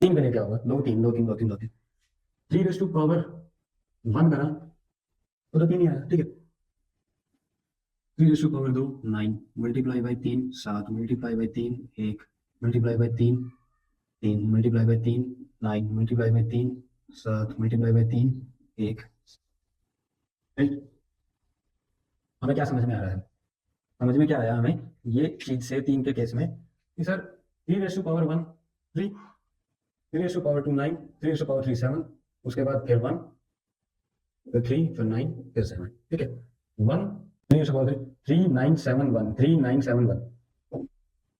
तीन पे क्या होगा, दो तीन दो तीन दो तीन दो तीन, 3 करा तो 3 ही आया, ठीक है। 3 power 2 9 multiply by 3 7 multiply by 3 1 multiply by 3 3 multiply by 3 9 multiply by 3 7 multiply by 3 1। हमें क्या समझ में आ रहा है? समझ में क्या आया हमें ये चीज से 3 के केस में कि सर 3 पावर 1 3, 3 पावर 2 9, 3 पावर 3 7, उसके बाद फिर 1 फिर 3 फिर 9 फिर 7, ठीक है। 1 3 3 9 7 1 3 9 7 1,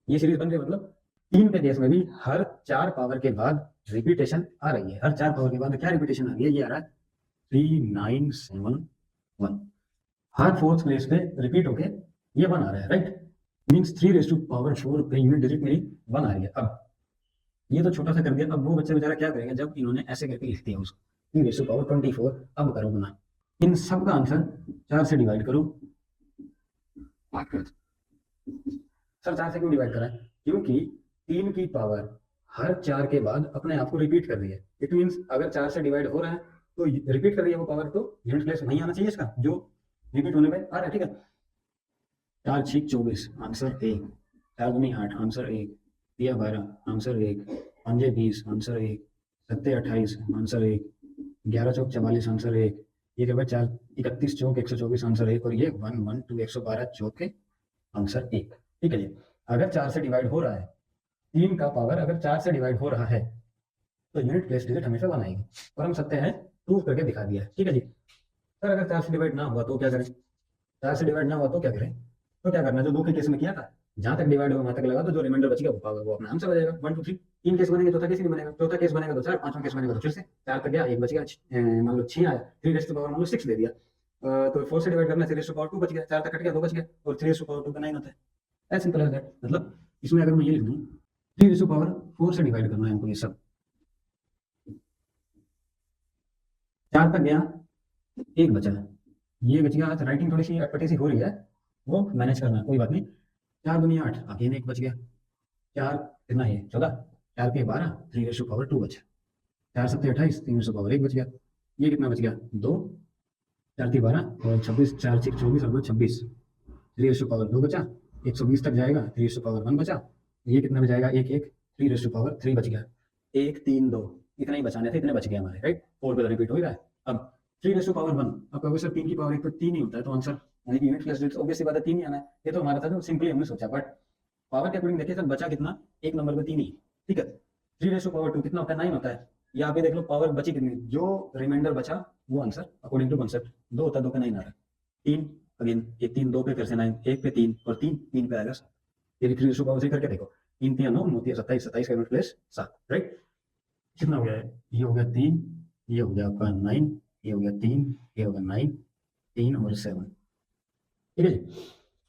ये सीरीज बन रही है। मतलब 3 के केस में भी हर 4 पावर के बाद रिपीटेशन आ रही है। हर 4 पावर के बाद क्या रिपीटेशन आ रही है? ये आ रहा है 3 9 7 1, हर फोर्थ प्लेस पे रिपीट होके ये 1 आ रहा है, राइट। मीन्स 3 पावर 4 पे यूनिट डिजिट मेरी 1 आ रही है। अब ये तो छोटा सा कर दिया, अब वो बच्चा बेचारा क्या करेगा जब इन्होंने ऐसे करके लिख दिया उसको 3 पावर 24। अब करो गुना, इन सब का आंसर 4 से डिवाइड करो। सर 4 से क्यों डिवाइड करा है? क्योंकि 3 की पावर हर 4 के बाद अपने आप को रिपीट कर रही है। इट मीन्स अगर 4 से डिवाइड हो रहा है तो रिपीट कर रही है वो पावर, तो यूनिट प्लेस नहीं आना चाहिए इसका, जो रिपीट होने पे आ रहा है, ठीक है। 4 6 24 आंसर 1, 4 दूनी 8 आंसर 1, 3 12 आंसर 1, 5 20 आंसर 1, 7 28 आंसर 1, 11 चौक 44 आंसर 1, ये क्या भाई 4 31 चौक 124 आंसर 1, और ये 1 1 2 112 चौक के आंसर 1, ठीक है जी। अगर 4 से डिवाइड हो रहा है, 3 का पावर अगर 4 से डिवाइड हो रहा है तो यूनिट प्लेस डिजिट हमेशा 1 आएगी, और हम सत्य है प्रूव करके दिखा दिया है, ठीक है जी। सर अगर 4 से डिवाइड ना हुआ तो क्या करें? 4 से डिवाइड ना हुआ तो क्या करें? तो क्या करना, जो 2 के केस में किया था, जहां तक डिवाइड हुआ वहां तक लगा दो, जो रिमाइंडर बचेगा वो पावर वो अपना आंसर बचेगा 1 2 3। 3 केस बनेंगे, चौथा केस नहीं बनेगा, चौथा केस बनेगा तो 4, पांचवा केस बनेगा तो फिर से 4 तक गया, 1 बच गया, मान लो 6 आया, 3 मान लो 6 दे दिया, तो 4 से डिवाइड करना, 3 2 बच गया, 4 तक कट गया, 2 बच गया, और 3 2 का 9 होता है। As simple as that. मतलब इसमें अगर मैं ये लिख दूं 3 4 से डिवाइड करना है हमको, ये सब 4 तक गया, 1 बचा, ये बच गया। राइटिंग थोड़ी सी अटपटी सी हो रही है, वो मैनेज करना, कोई बात नहीं। 4 दूनी 8, अगेन 1 बच गया, 4 कितना है 14, 4 के 12, 3 2 बचा, 4 7 28, 3 1 बच गया, ये कितना बच गया 2, 4 की 12 और 26, 4 6 24 और 2 26, 3 2 बचा, 120 तक जाएगा, 3 1 बचा, ये कितना में जाएगा 1 1, 3 बच गया, 1 3 2, इतना ही बचाने थे, इतने बच गए हमारे, राइट। 4 पे रिपीट हो ही रहा है। अब 3 1, अब कहोगे सर 3 की पावर 1 तो 3 ही होता है, तो आंसर यानी कि यूनिट प्लस डिजिट ऑब्वियसली बात है 3 ही आना है। ये तो हमारा था जो सिंपली हमने सोचा, बट पावर के अकॉर्डिंग देखिए सर बचा कितना, एक नंबर पे 3 ही, ठीक है। 3 2 कितना होता है 9 होता है, या आप ये देख लो पावर बची कितनी, जो रिमाइंडर बचा वो आंसर अकॉर्डिंग टू कॉन्सेप्ट 2 होता है, 2 पे 9 आ रहा है, 3 अगेन, एक 3 2 पे फिर से 9, 1 पे 3 और 3 3 पे आएगा। ये 3 करके देखो, 3 3 9 होती है 27, 27 का यूनिट प्लेस 7, राइट। कितना हो गया है? ये हो गया 3, ये हो गया आपका 9, ये हो गया 3, ये हो गया 9, 3 और 7, ठीक है जी।